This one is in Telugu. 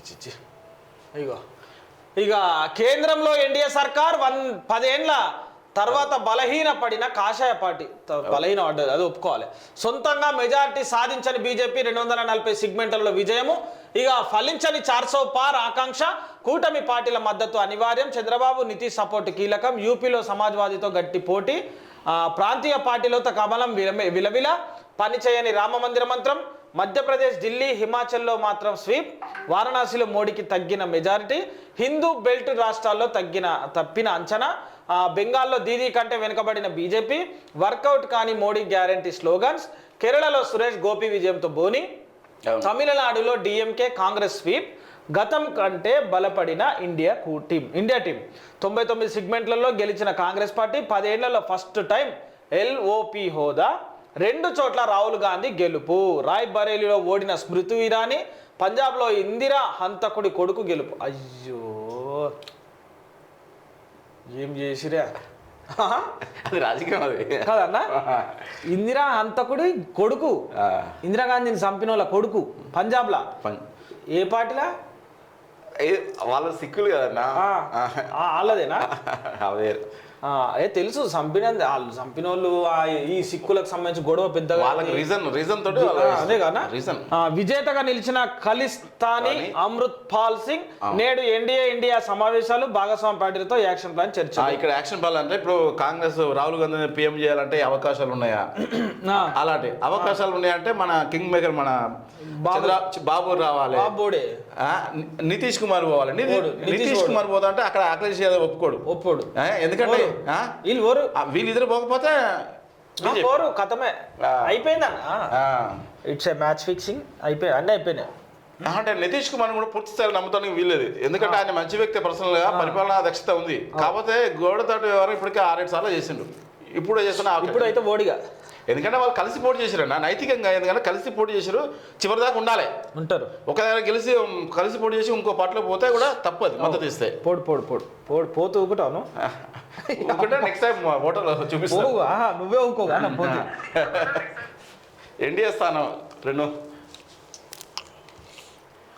చి ఇగో ఇక కేంద్రంలో ఎన్డీఏ సర్కార్ 10 ఏండ్ల తర్వాత బలహీన పడిన కాషాయ పార్టీ బలహీన పడ్డది, అది ఒప్పుకోవాలి. సొంతంగా మెజారిటీ సాధించని బీజేపీ 240 సెగ్మెంట్లలో విజయము. ఇక ఫలించని 400 పార్ ఆకాంక్ష. కూటమి పార్టీల మద్దతు అనివార్యం. చంద్రబాబు నితీష్ సపోర్టు కీలకం. యూపీలో సమాజ్వాదీతో గట్టి పోటీ. ప్రాంతీయ పార్టీలతో కమలం విలవిల. పనిచేయని రామమందిర మంత్రం. మధ్యప్రదేశ్, ఢిల్లీ, హిమాచల్లో మాత్రం స్వీప్. వారణాసిలో మోడీకి తగ్గిన మెజారిటీ. హిందూ బెల్ట్ రాష్ట్రాల్లో తప్పిన అంచనా. బెంగాల్లో దీదీ కంటే వెనుకబడిన బీజేపీ. వర్కౌట్ కాని మోడీ గ్యారంటీ స్లోగన్స్. కేరళలో సురేష్ గోపి విజయంతో బోని. తమిళనాడులో డిఎంకే కాంగ్రెస్ స్వీప్. గతం కంటే బలపడిన ఇండియా టీం 99 సెగ్మెంట్లలో గెలిచిన కాంగ్రెస్ పార్టీ 10 ఏళ్లలో ఫస్ట్ టైం ఎల్ఓపి హోదా. 2 చోట్ల రాహుల్ గాంధీ గెలుపు. రాయ్ బరేలీలో ఓడిన స్మృతి ఇరానీ. పంజాబ్లో ఇందిరా హంతకుడి కొడుకు గెలుపు. అయ్యో ఏం చేసిరా, అది రాజకీయం అది కాదన్నా. ఇందిరా హంతకుడి కొడుకు, ఇందిరాగాంధీని చంపిన వాళ్ళ కొడుకు పంజాబ్లా. ఏ పార్టీలా? వాళ్ళ సిక్కులు కదన్నా, వాళ్ళదేనా? అదే తెలుసు చంపిన వాళ్ళు, చంపిన వాళ్ళు ఈ సిక్కులకు సంబంధించి గొడవ పెద్దగా రీజన్ తోటి అదే కదా రీజన్. విజేతగా నిలిచిన ఖలిస్తానీ అమృత్ పాల్ సింగ్. నేడు ఇండియా సమావేశాలు. భాగస్వామి పార్టీలతో యాక్షన్ ప్లాన్ చర్చ. ఇక్కడ యాక్షన్ ప్లాన్ అంటే ఇప్పుడు కాంగ్రెస్ రాహుల్ గాంధీని పీఎం చేయాలంటే అవకాశాలు ఉన్నాయా? అలాంటి అవకాశాలు ఉన్నాయంటే మన కింగ్ మేకర్ మన బాబు రావాలి, నితీష్ కుమార్ పోవాలి. నితీష్ కుమార్ పోతా అంటే అక్కడ అఖిలేష్ యాదవ్ ఒప్పుకోడు. ఎందుకంటే వీళ్ళిద్దరు పోకపోతే కథమే అయిపోయిందన్న. It's a match fixing. అన్నీ అయిపోయినాయి. అంటే నితీష్ కుమార్ కూడా పూర్తి స్థాయిలో నమ్ముతానికి వీల్లేదు. ఎందుకంటే ఆయన మంచి వ్యక్తి, పర్సనల్ గా పరిపాలనా దక్షత ఉంది. కాకపోతే గోడతాటు వ్యవహారం ఇప్పటికే 6-7 సార్లు చేసిండు. ఇప్పుడు అయితే ఓడిగా. ఎందుకంటే వాళ్ళు కలిసి పోటీ చేశారు అన్న, నైతికంగా. ఎందుకంటే కలిసి పోటీ చేశారు, చివరి దాకా ఉంటారు. ఒక దగ్గర కలిసి పోటీ చేసి ఇంకో పార్టీలో పోతే కూడా తప్పదు, మద్దతు ఇస్తే. పోతూ ఊకుతాను నెక్స్ట్ టైం ఓటర్లు చూపిస్తాను. నువ్వే ఊకోగా. ఎన్డీఏ స్థానం 2